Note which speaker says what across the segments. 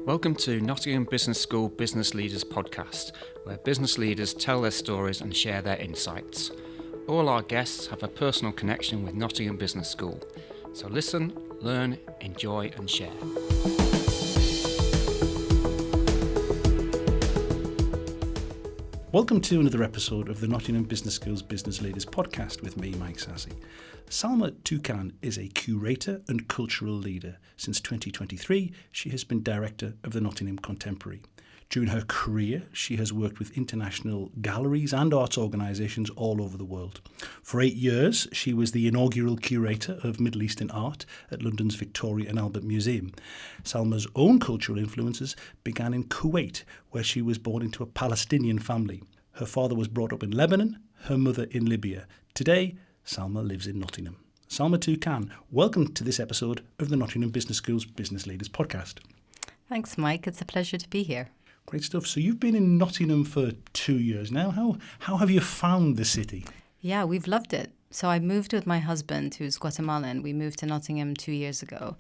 Speaker 1: Welcome to Nottingham Business School Business Leaders Podcast, where business leaders tell their stories and share their insights. All our guests have a personal connection with Nottingham Business School. So listen, learn, enjoy and share.
Speaker 2: Welcome to another episode of the Nottingham Business School's Business Leaders Podcast with me, Mike Sassy. Salma Tuqan is a curator and cultural leader. Since 2023, she has been director of the Nottingham Contemporary. During her career, she has worked with international galleries and arts organisations all over the world. For 8 years, she was the inaugural curator of Middle Eastern art at London's Victoria and Albert Museum. Salma's own cultural influences began in Kuwait, where she was born into a Palestinian family. Her father was brought up in Lebanon, her mother in Libya. Today, Salma lives in Nottingham. Salma Tuqan, welcome to this episode of the Nottingham Business School's Business Leaders Podcast.
Speaker 3: Thanks, Mike. It's a pleasure to be here.
Speaker 2: Great stuff. So you've been in Nottingham for 2 years now. How have you found the city?
Speaker 3: Yeah, we've loved it. So I moved with my husband, who's Guatemalan. We moved to Nottingham 2 years ago.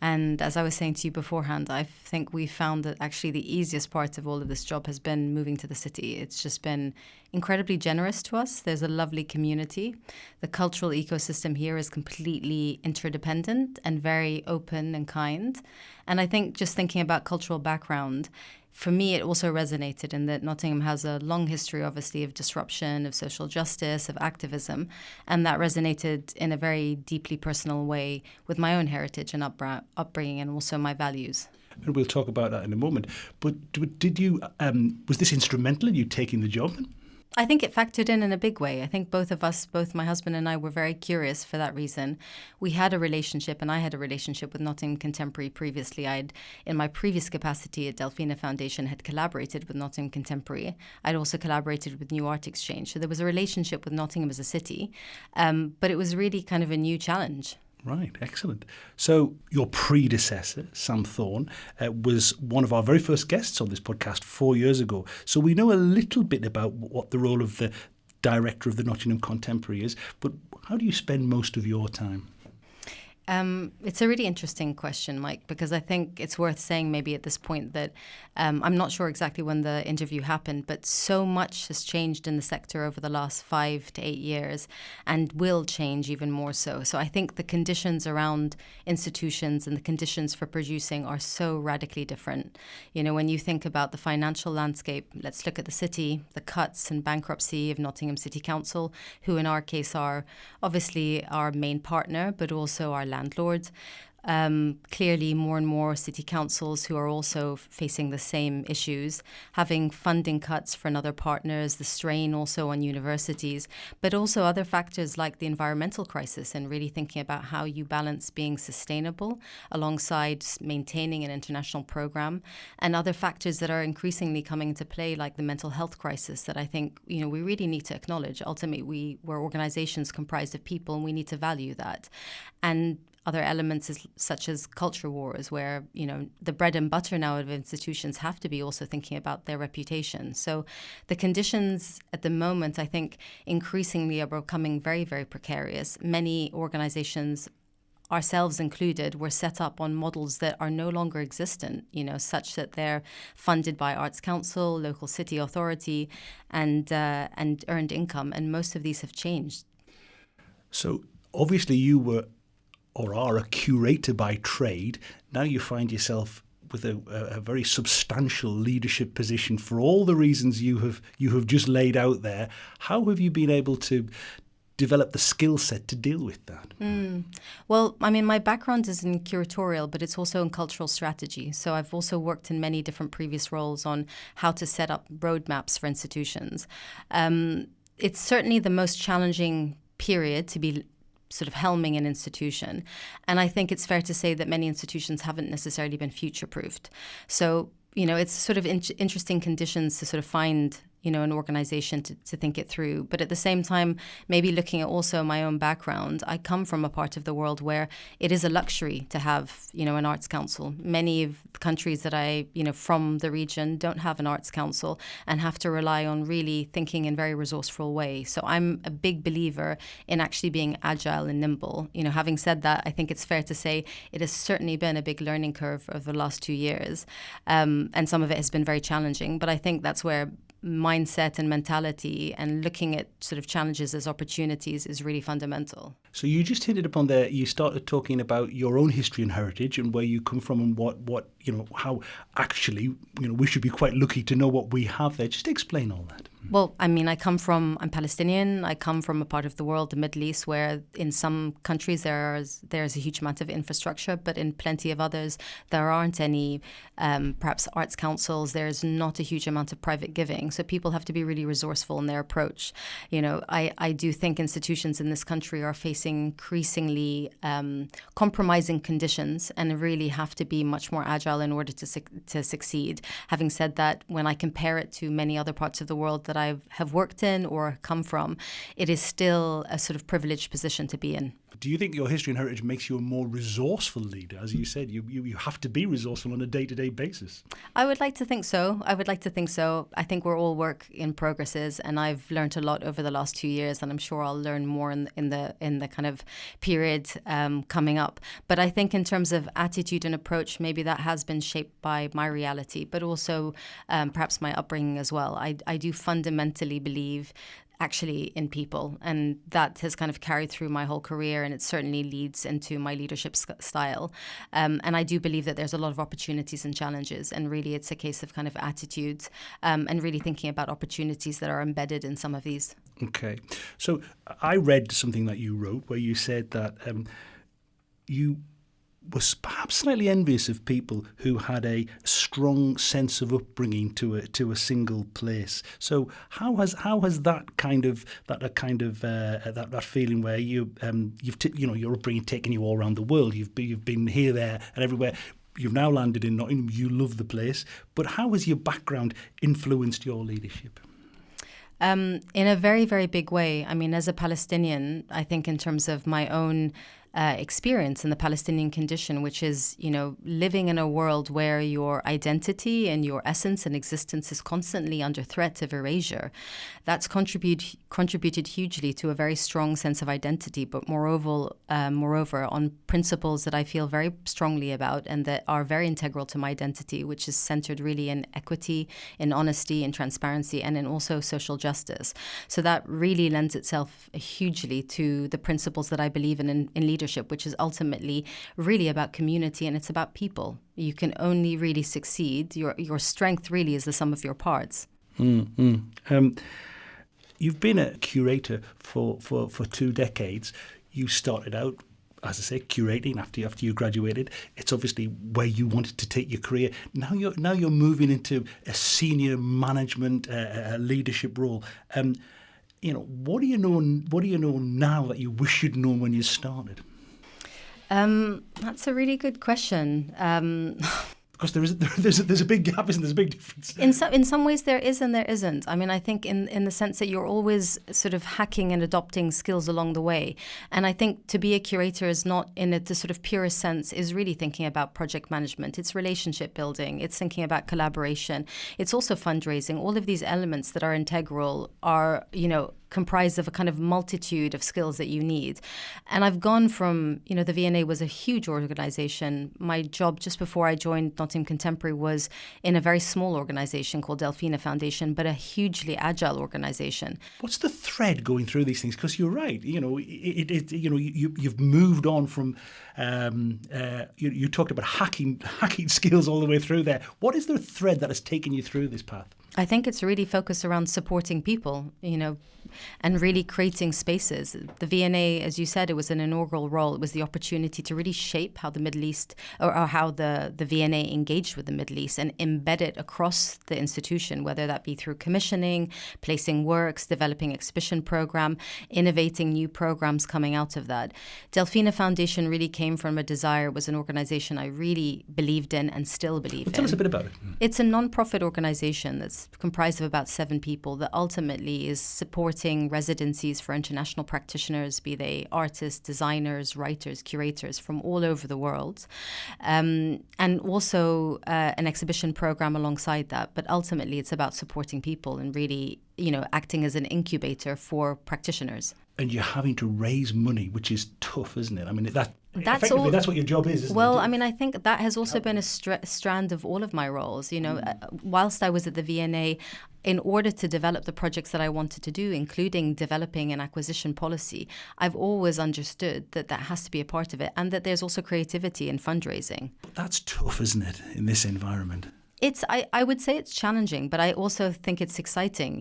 Speaker 3: And as I was saying to you beforehand, I think we found that actually the easiest part of all of this job has been moving to the city. It's just been incredibly generous to us. There's a lovely community. The cultural ecosystem here is completely interdependent and very open and kind. And I think just thinking about cultural background, for me, it also resonated in that Nottingham has a long history, obviously, of disruption, of social justice, of activism, and that resonated in a very deeply personal way with my own heritage and upbringing and also my values.
Speaker 2: And we'll talk about that in a moment. But did you? Was this instrumental in you taking the job?
Speaker 3: I think it factored in a big way. I think both of us, both my husband and I, were very curious for that reason. We had a relationship, and I had a relationship with Nottingham Contemporary previously. In my previous capacity at Delphina Foundation, had collaborated with Nottingham Contemporary. I'd also collaborated with New Art Exchange. So there was a relationship with Nottingham as a city, but it was really kind of a new challenge.
Speaker 2: Right, excellent. So your predecessor, Sam Thorne, was one of our very first guests on this podcast 4 years ago. So we know a little bit about what the role of the director of the Nottingham Contemporary is, but how do you spend most of your time?
Speaker 3: It's a really interesting question, Mike, because I think it's worth saying maybe at this point that I'm not sure exactly when the interview happened, but so much has changed in the sector over the last 5 to 8 years and will change even more so. So I think the conditions around institutions and the conditions for producing are so radically different. You know, when you think about the financial landscape, let's look at the city, the cuts and bankruptcy of Nottingham City Council, who in our case are obviously our main partner, but also our landlords. Clearly more and more city councils who are also facing the same issues, having funding cuts for other partners, the strain also on universities, but also other factors like the environmental crisis and really thinking about how you balance being sustainable alongside maintaining an international program, and other factors that are increasingly coming into play like the mental health crisis that I think, you know, we really need to acknowledge. Ultimately, we're organizations comprised of people and we need to value that. And other elements such as culture wars, where, you know, the bread and butter now of institutions have to be also thinking about their reputation. So the conditions at the moment, I think, increasingly are becoming very, very precarious. Many organizations, ourselves included, were set up on models that are no longer existent, you know, such that they're funded by Arts Council, local city authority, and earned income. And most of these have changed.
Speaker 2: So obviously you were or are a curator by trade. Now you find yourself with a very substantial leadership position for all the reasons you have just laid out there. How have you been able to develop the skill set to deal with that?
Speaker 3: Well, I mean, my background is in curatorial, but it's also in cultural strategy. So I've also worked in many different previous roles on how to set up roadmaps for institutions. It's certainly the most challenging period to be sort of helming an institution. And I think it's fair to say that many institutions haven't necessarily been future-proofed. So, you know, it's sort of interesting conditions to sort of find an organization to think it through. But at the same time, maybe looking at also my own background, I come from a part of the world where it is a luxury to have, an arts council. Many of the countries that I, from the region don't have an arts council and have to rely on really thinking in very resourceful way. So I'm a big believer in actually being agile and nimble. Having said that, I think it's fair to say it has certainly been a big learning curve over the last 2 years. And some of it has been very challenging, but I think that's where mindset and mentality and looking at sort of challenges as opportunities is really fundamental.
Speaker 2: So you just hinted upon there, you started talking about your own history and heritage and where you come from and what how actually, we should be quite lucky to know what we have there. Just explain all that.
Speaker 3: Well, I'm Palestinian. I come from a part of the world, the Middle East, where in some countries there's a huge amount of infrastructure, but in plenty of others there aren't any, perhaps arts councils. There's not a huge amount of private giving. So people have to be really resourceful in their approach. I do think institutions in this country are facing increasingly compromising conditions and really have to be much more agile in order to succeed. Having said that, when I compare it to many other parts of the world that I have worked in or come from, it is still a sort of privileged position to be in.
Speaker 2: Do you think your history and heritage makes you a more resourceful leader? As you said, you have to be resourceful on a day-to-day basis.
Speaker 3: I would like to think so. I think we're all work in progresses, and I've learned a lot over the last 2 years, and I'm sure I'll learn more in the kind of period coming up. But I think in terms of attitude and approach, maybe that has been shaped by my reality, but also perhaps my upbringing as well. I do fundamentally believe actually in people, and that has kind of carried through my whole career, and it certainly leads into my leadership style. And I do believe that there's a lot of opportunities and challenges, and really it's a case of kind of attitudes and really thinking about opportunities that are embedded in some of these.
Speaker 2: Okay. So I read something that you wrote where you said that you was perhaps slightly envious of people who had a strong sense of upbringing to a single place. So how has that kind of that feeling where your upbringing taken you all around the world? You've been here, there, and everywhere. You've now landed in Nottingham. You love the place, but how has your background influenced your leadership?
Speaker 3: In a very, very big way. As a Palestinian, I think in terms of my own experience in the Palestinian condition, which is, living in a world where your identity and your essence and existence is constantly under threat of erasure. That's contributed hugely to a very strong sense of identity, but moreover, on principles that I feel very strongly about and that are very integral to my identity, which is centered really in equity, in honesty, in transparency, and in also social justice. So that really lends itself hugely to the principles that I believe in leadership, which is ultimately really about community, and it's about people. You can only really succeed. Your strength really is the sum of your parts.
Speaker 2: You've been a curator for 2 decades. You started out, as I say, curating after you graduated. It's obviously where you wanted to take your career. Now you're moving into a senior management leadership role. What do you know now that you wish you'd known when you started?
Speaker 3: That's a really good question.
Speaker 2: Because there's a big gap, isn't there? There's a big difference.
Speaker 3: In some ways there is and there isn't. I think in the sense that you're always sort of hacking and adopting skills along the way. And I think to be a curator is not in the sort of purest sense, is really thinking about project management. It's relationship building. It's thinking about collaboration. It's also fundraising. All of these elements that are integral are, comprised of a kind of multitude of skills that you need. And I've gone from, the V&A was a huge organization. My job just before I joined Nottingham Contemporary was in a very small organization called Delphina Foundation, but a hugely agile organization.
Speaker 2: What's the thread going through these things? Because you're right, you've moved on from, you talked about hacking skills all the way through there. What is the thread that has taken you through this path?
Speaker 3: I think it's really focused around supporting people, and really creating spaces. The V&A, as you said, it was an inaugural role. It was the opportunity to really shape how the Middle East or how the V&A engaged with the Middle East and embed it across the institution, whether that be through commissioning, placing works, developing exhibition program, innovating new programs coming out of that. Delphina Foundation really came from a desire, was an organization I really believed in and still believe in.
Speaker 2: Tell us a bit about it.
Speaker 3: It's a non-profit organization that's comprised of about 7 people that ultimately is supporting residencies for international practitioners, be they artists, designers, writers, curators from all over the world, and also an exhibition program alongside that. But ultimately, it's about supporting people and really, acting as an incubator for practitioners.
Speaker 2: And you're having to raise money, which is tough, isn't it? I mean, that's what your job is, isn't it?
Speaker 3: Well, I mean, I think that has also been a strand of all of my roles. Whilst I was at the V&A, in order to develop the projects that I wanted to do, including developing an acquisition policy, I've always understood that has to be a part of it, and that there's also creativity in fundraising.
Speaker 2: But that's tough, isn't it, in this environment?
Speaker 3: I would say it's challenging, but I also think it's exciting.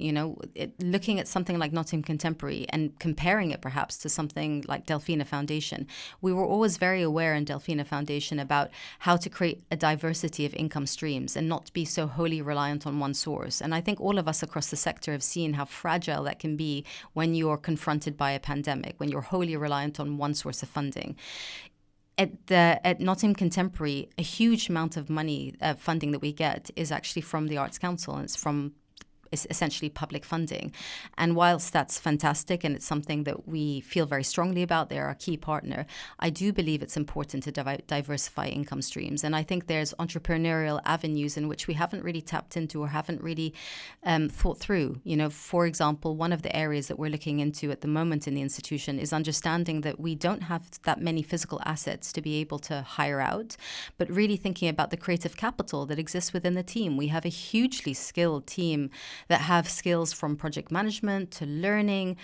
Speaker 3: Looking at something like Nottingham Contemporary and comparing it perhaps to something like Delphina Foundation, we were always very aware in Delphina Foundation about how to create a diversity of income streams and not be so wholly reliant on one source. And I think all of us across the sector have seen how fragile that can be when you're confronted by a pandemic, when you're wholly reliant on one source of funding. At Nottingham Contemporary, a huge amount of money, funding that we get is actually from the Arts Council, and it's essentially public funding. And whilst that's fantastic and it's something that we feel very strongly about, they're our key partner, I do believe it's important to diversify income streams. And I think there's entrepreneurial avenues in which we haven't really tapped into or haven't really thought through. For example, one of the areas that we're looking into at the moment in the institution is understanding that we don't have that many physical assets to be able to hire out, but really thinking about the creative capital that exists within the team. We have a hugely skilled team that have skills from project management to learning,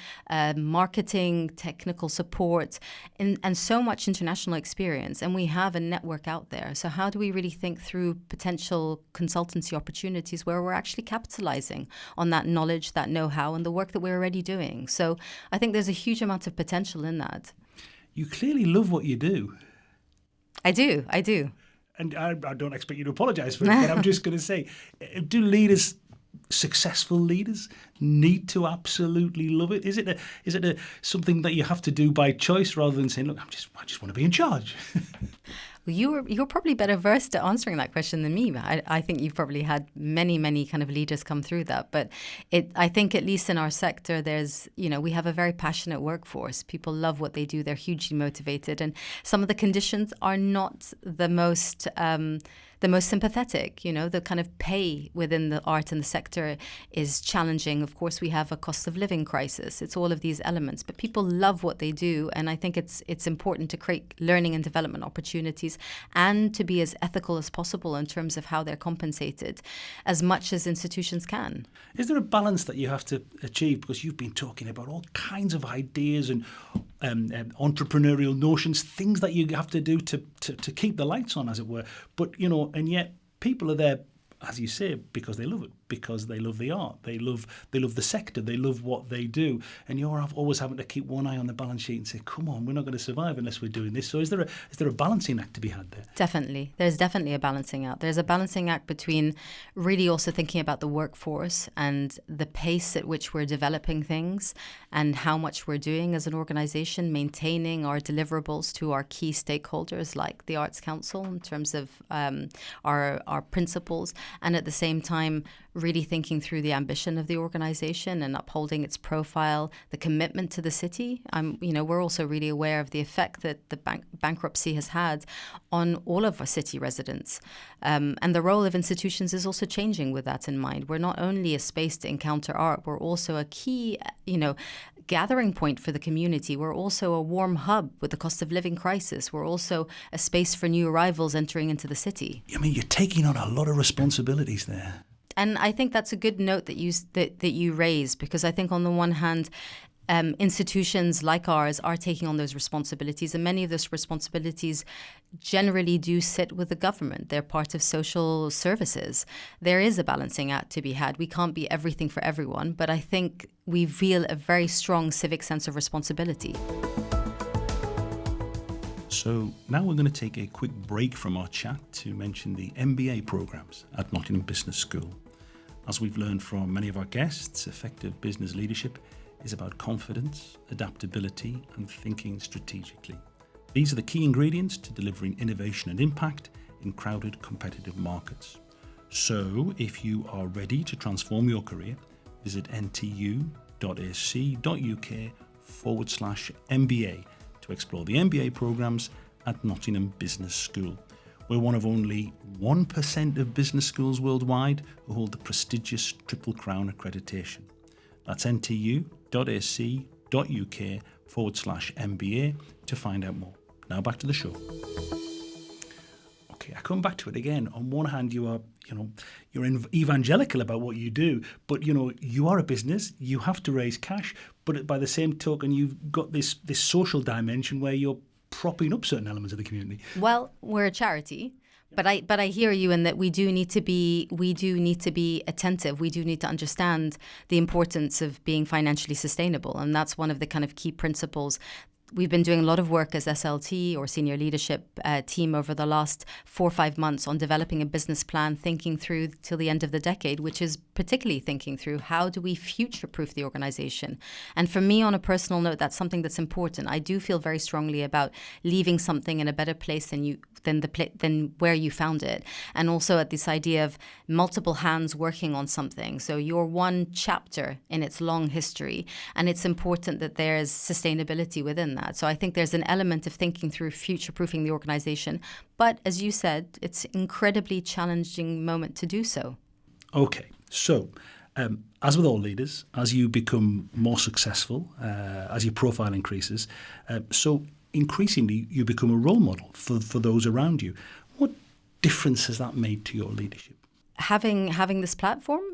Speaker 3: marketing, technical support, and so much international experience. And we have a network out there. So how do we really think through potential consultancy opportunities where we're actually capitalizing on that knowledge, that know-how, and the work that we're already doing? So I think there's a huge amount of potential in that.
Speaker 2: You clearly love what you do.
Speaker 3: I do.
Speaker 2: And I don't expect you to apologise for it, but I'm just going to say, do successful leaders need to absolutely love it? Is it something that you have to do by choice rather than saying, look, I just want to be in charge?
Speaker 3: Well, you're probably better versed at answering that question than me. I think you've probably had many kind of leaders come through that. But I think at least in our sector, there's, we have a very passionate workforce. People love what they do. They're hugely motivated. And some of the conditions are not the most sympathetic. The kind of pay within the art and the sector is challenging. Of course, we have a cost of living crisis. It's all of these elements, but people love what they do. And I think it's important to create learning and development opportunities and to be as ethical as possible in terms of how they're compensated as much as institutions can.
Speaker 2: Is there a balance that you have to achieve? Because you've been talking about all kinds of ideas and entrepreneurial notions, things that you have to do to keep the lights on, as it were. But, and yet people are there, as you say, because they love it, because they love the art, they love the sector, they love what they do. And you're always having to keep one eye on the balance sheet and say, come on, we're not going to survive unless we're doing this. So is there a balancing act to be had there?
Speaker 3: Definitely. There's definitely a balancing act. There's a balancing act between really also thinking about the workforce and the pace at which we're developing things and how much we're doing as an organisation, maintaining our deliverables to our key stakeholders like the Arts Council in terms of our principles, and at the same time really thinking through the ambition of the organisation and upholding its profile, the commitment to the city. We're also really aware of the effect that the bankruptcy has had on all of our city residents. And the role of institutions is also changing with that in mind. We're not only a space to encounter art, we're also a key, gathering point for the community. We're also a warm hub with the cost of living crisis. We're also a space for new arrivals entering into the city.
Speaker 2: I mean, you're taking on a lot of responsibilities there.
Speaker 3: And I think that's a good note that you raise, because I think on the one hand, institutions like ours are taking on those responsibilities, and many of those responsibilities generally do sit with the government. They're part of social services. There is a balancing act to be had. We can't be everything for everyone, but I think we feel a very strong civic sense of responsibility.
Speaker 2: So now we're going to take a quick break from our chat to mention the MBA programs at Nottingham Business School. As we've learned from many of our guests, effective business leadership is about confidence, adaptability, and thinking strategically. These are the key ingredients to delivering innovation and impact in crowded, competitive markets. So if you are ready to transform your career, visit ntu.ac.uk/MBA to explore the MBA programmes at Nottingham Business School. We're one of only 1% of business schools worldwide who hold the prestigious Triple Crown accreditation. That's ntu.ac.uk/MBA to find out more. Now back to the show. Okay, I come back to it again. On one hand, you're evangelical about what you do, but you are a business. You have to raise cash, but by the same token, you've got this social dimension where you're propping up certain elements of the community.
Speaker 3: Well, we're a charity, but I hear you in that we do need to be attentive. We do need to understand the importance of being financially sustainable, and that's one of the kind of key principles. We've been doing a lot of work as SLT or senior leadership team over the last 4 or 5 months on developing a business plan, thinking through till the end of the decade, which is particularly thinking through how do we future-proof the organization. And for me, on a personal note, that's something that's important. I do feel very strongly about leaving something in a better place than where you found it. And also at this idea of multiple hands working on something. So you're one chapter in its long history, and it's important that there's sustainability within that. So I think there's an element of thinking through future-proofing the organization. But as you said, it's an incredibly challenging moment to do so.
Speaker 2: Okay, so as with all leaders, as you become more successful, as your profile increases, so increasingly you become a role model for those around you. What difference has that made to your leadership?
Speaker 3: Having this platform?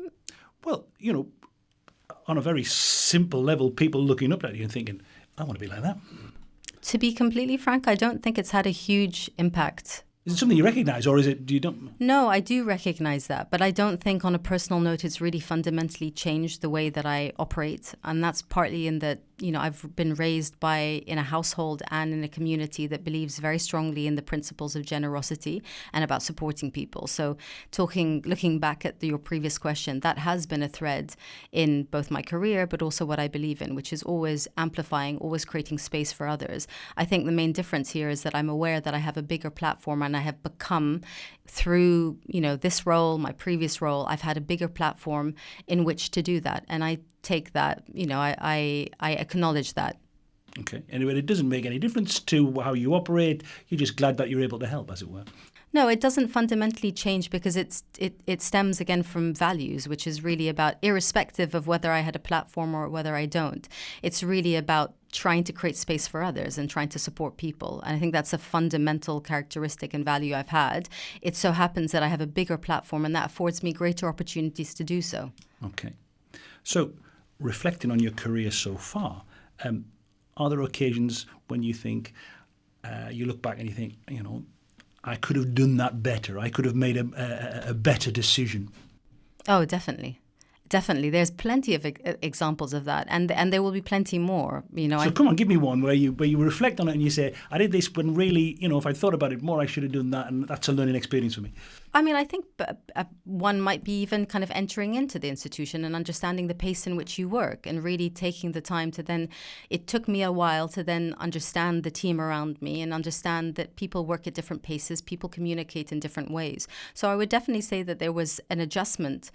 Speaker 2: Well, on a very simple level, people looking up at you and thinking, I want to be like that.
Speaker 3: To be completely frank, I don't think it's had a huge impact.
Speaker 2: Is it something you recognise, or is it you don't?
Speaker 3: No, I do recognise that, but I don't think on a personal note it's really fundamentally changed the way that I operate, and that's partly in that I've been raised in a household and in a community that believes very strongly in the principles of generosity and about supporting people. So looking back at your previous question, that has been a thread in both my career, but also what I believe in, which is always amplifying, always creating space for others. I think the main difference here is that I'm aware that I have a bigger platform, and I have become, through this role, my previous role, I've had a bigger platform in which to do that. And I take that, I acknowledge that.
Speaker 2: Okay. Anyway, it doesn't make any difference to how you operate. You're just glad that you're able to help, as it were.
Speaker 3: No, it doesn't fundamentally change because it stems again from values, which is really about, irrespective of whether I had a platform or whether I don't, it's really about trying to create space for others and trying to support people. And I think that's a fundamental characteristic and value I've had. It so happens that I have a bigger platform, and that affords me greater opportunities to do so.
Speaker 2: Okay. So, reflecting on your career so far, are there occasions when you think, you look back and you think, I could have done that better. I could have made a better decision.
Speaker 3: Oh, definitely. Definitely. There's plenty of examples of that, and there will be plenty more.
Speaker 2: So come on, give me one where you reflect on it and you say, I did this when really, if I'd thought about it more, I should have done that, and that's a learning experience for me.
Speaker 3: I mean, I think one might be even kind of entering into the institution and understanding the pace in which you work, and really taking the time to then, it took me a while to then understand the team around me and understand that people work at different paces, people communicate in different ways. So I would definitely say that there was an adjustment,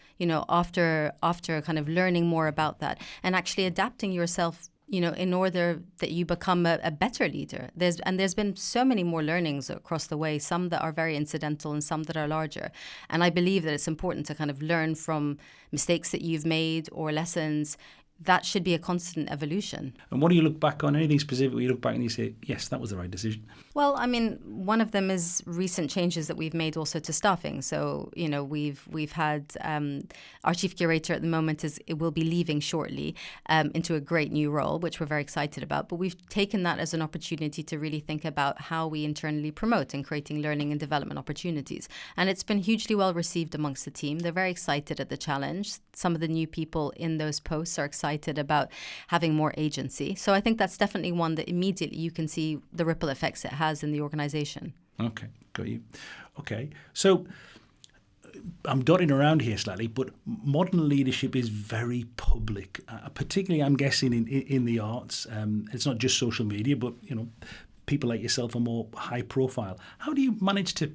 Speaker 3: after kind of learning more about that and actually adapting yourself, in order that you become a better leader. There's been so many more learnings across the way, some that are very incidental and some that are larger. And I believe that it's important to kind of learn from mistakes that you've made or lessons. That should be a constant evolution.
Speaker 2: And what do you look back on? Anything specific where you look back and you say, yes, that was the right decision?
Speaker 3: Well, I mean, one of them is recent changes that we've made also to staffing. So, we've had our chief curator at the moment will be leaving shortly into a great new role, which we're very excited about. But we've taken that as an opportunity to really think about how we internally promote and creating learning and development opportunities. And it's been hugely well received amongst the team. They're very excited at the challenge. Some of the new people in those posts are excited about having more agency. So I think that's definitely one that immediately you can see the ripple effects it has in the organization.
Speaker 2: Okay, got you. Okay, so I'm dotting around here slightly, but modern leadership is very public, particularly I'm guessing in the arts. It's not just social media, but people like yourself are more high profile. How do you manage to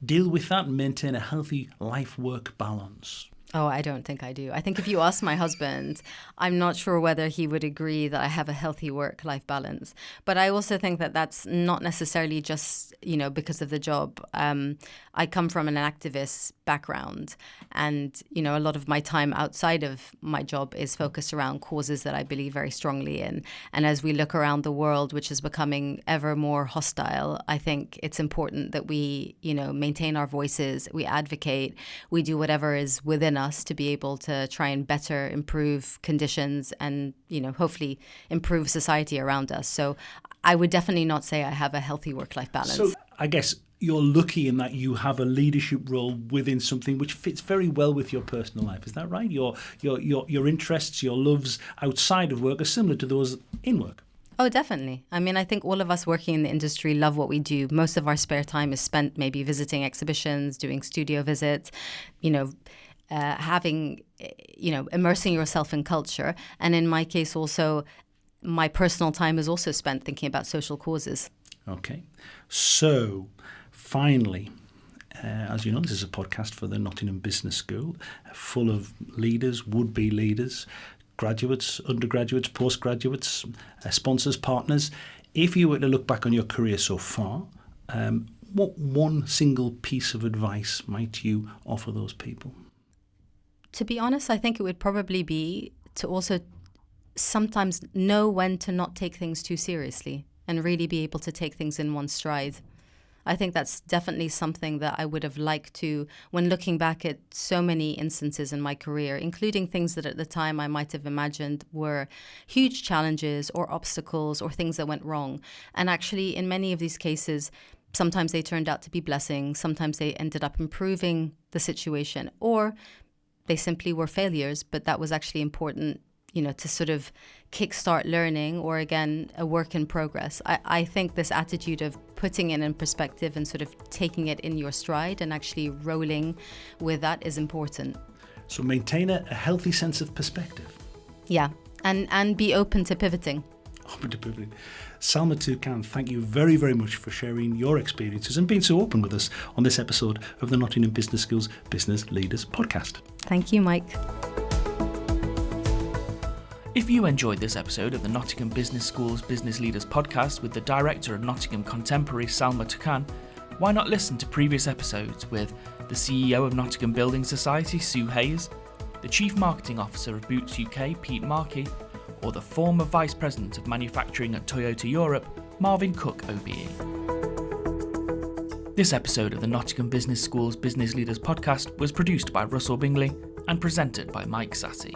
Speaker 2: deal with that and maintain a healthy life-work balance?
Speaker 3: Oh, I don't think I do. I think if you ask my husband, I'm not sure whether he would agree that I have a healthy work-life balance. But I also think that that's not necessarily just, because of the job. I come from an activist background, and, a lot of my time outside of my job is focused around causes that I believe very strongly in. And as we look around the world, which is becoming ever more hostile, I think it's important that we, maintain our voices, we advocate, we do whatever is within us to be able to try and better improve conditions and, hopefully improve society around us. So I would definitely not say I have a healthy work-life balance.
Speaker 2: So I guess you're lucky in that you have a leadership role within something which fits very well with your personal life. Is that right? Your interests, your loves outside of work are similar to those in work.
Speaker 3: Oh, definitely. I mean, I think all of us working in the industry love what we do. Most of our spare time is spent maybe visiting exhibitions, doing studio visits, immersing yourself in culture. And in my case also, my personal time is also spent thinking about social causes.
Speaker 2: Okay. So, finally, as you know, this is a podcast for the Nottingham Business School, full of leaders, would-be leaders, graduates, undergraduates, postgraduates, sponsors, partners. If you were to look back on your career so far, what one single piece of advice might you offer those people?
Speaker 3: To be honest, I think it would probably be to also sometimes know when to not take things too seriously and really be able to take things in one stride. I think that's definitely something that I would have liked to, when looking back at so many instances in my career, including things that at the time I might have imagined were huge challenges or obstacles or things that went wrong. And actually, in many of these cases, sometimes they turned out to be blessings, sometimes they ended up improving the situation, or they simply were failures, but that was actually important, to sort of kickstart learning, or again, a work in progress. I think this attitude of putting it in perspective and sort of taking it in your stride and actually rolling with that is important.
Speaker 2: So maintain a healthy sense of perspective.
Speaker 3: Yeah, and be open to pivoting.
Speaker 2: Open to pivoting. Salma Tuqan, thank you very, very much for sharing your experiences and being so open with us on this episode of the Nottingham Business School's Business Leaders Podcast.
Speaker 3: Thank you, Mike.
Speaker 4: If you enjoyed this episode of the Nottingham Business School's Business Leaders Podcast with the Director of Nottingham Contemporary, Salma Tuqan, why not listen to previous episodes with the CEO of Nottingham Building Society, Sue Hayes, the Chief Marketing Officer of Boots UK, Pete Markey, or the former Vice President of Manufacturing at Toyota Europe, Marvin Cook OBE. This episode of the Nottingham Business School's Business Leaders Podcast was produced by Russell Bingley and presented by Mike Sassy.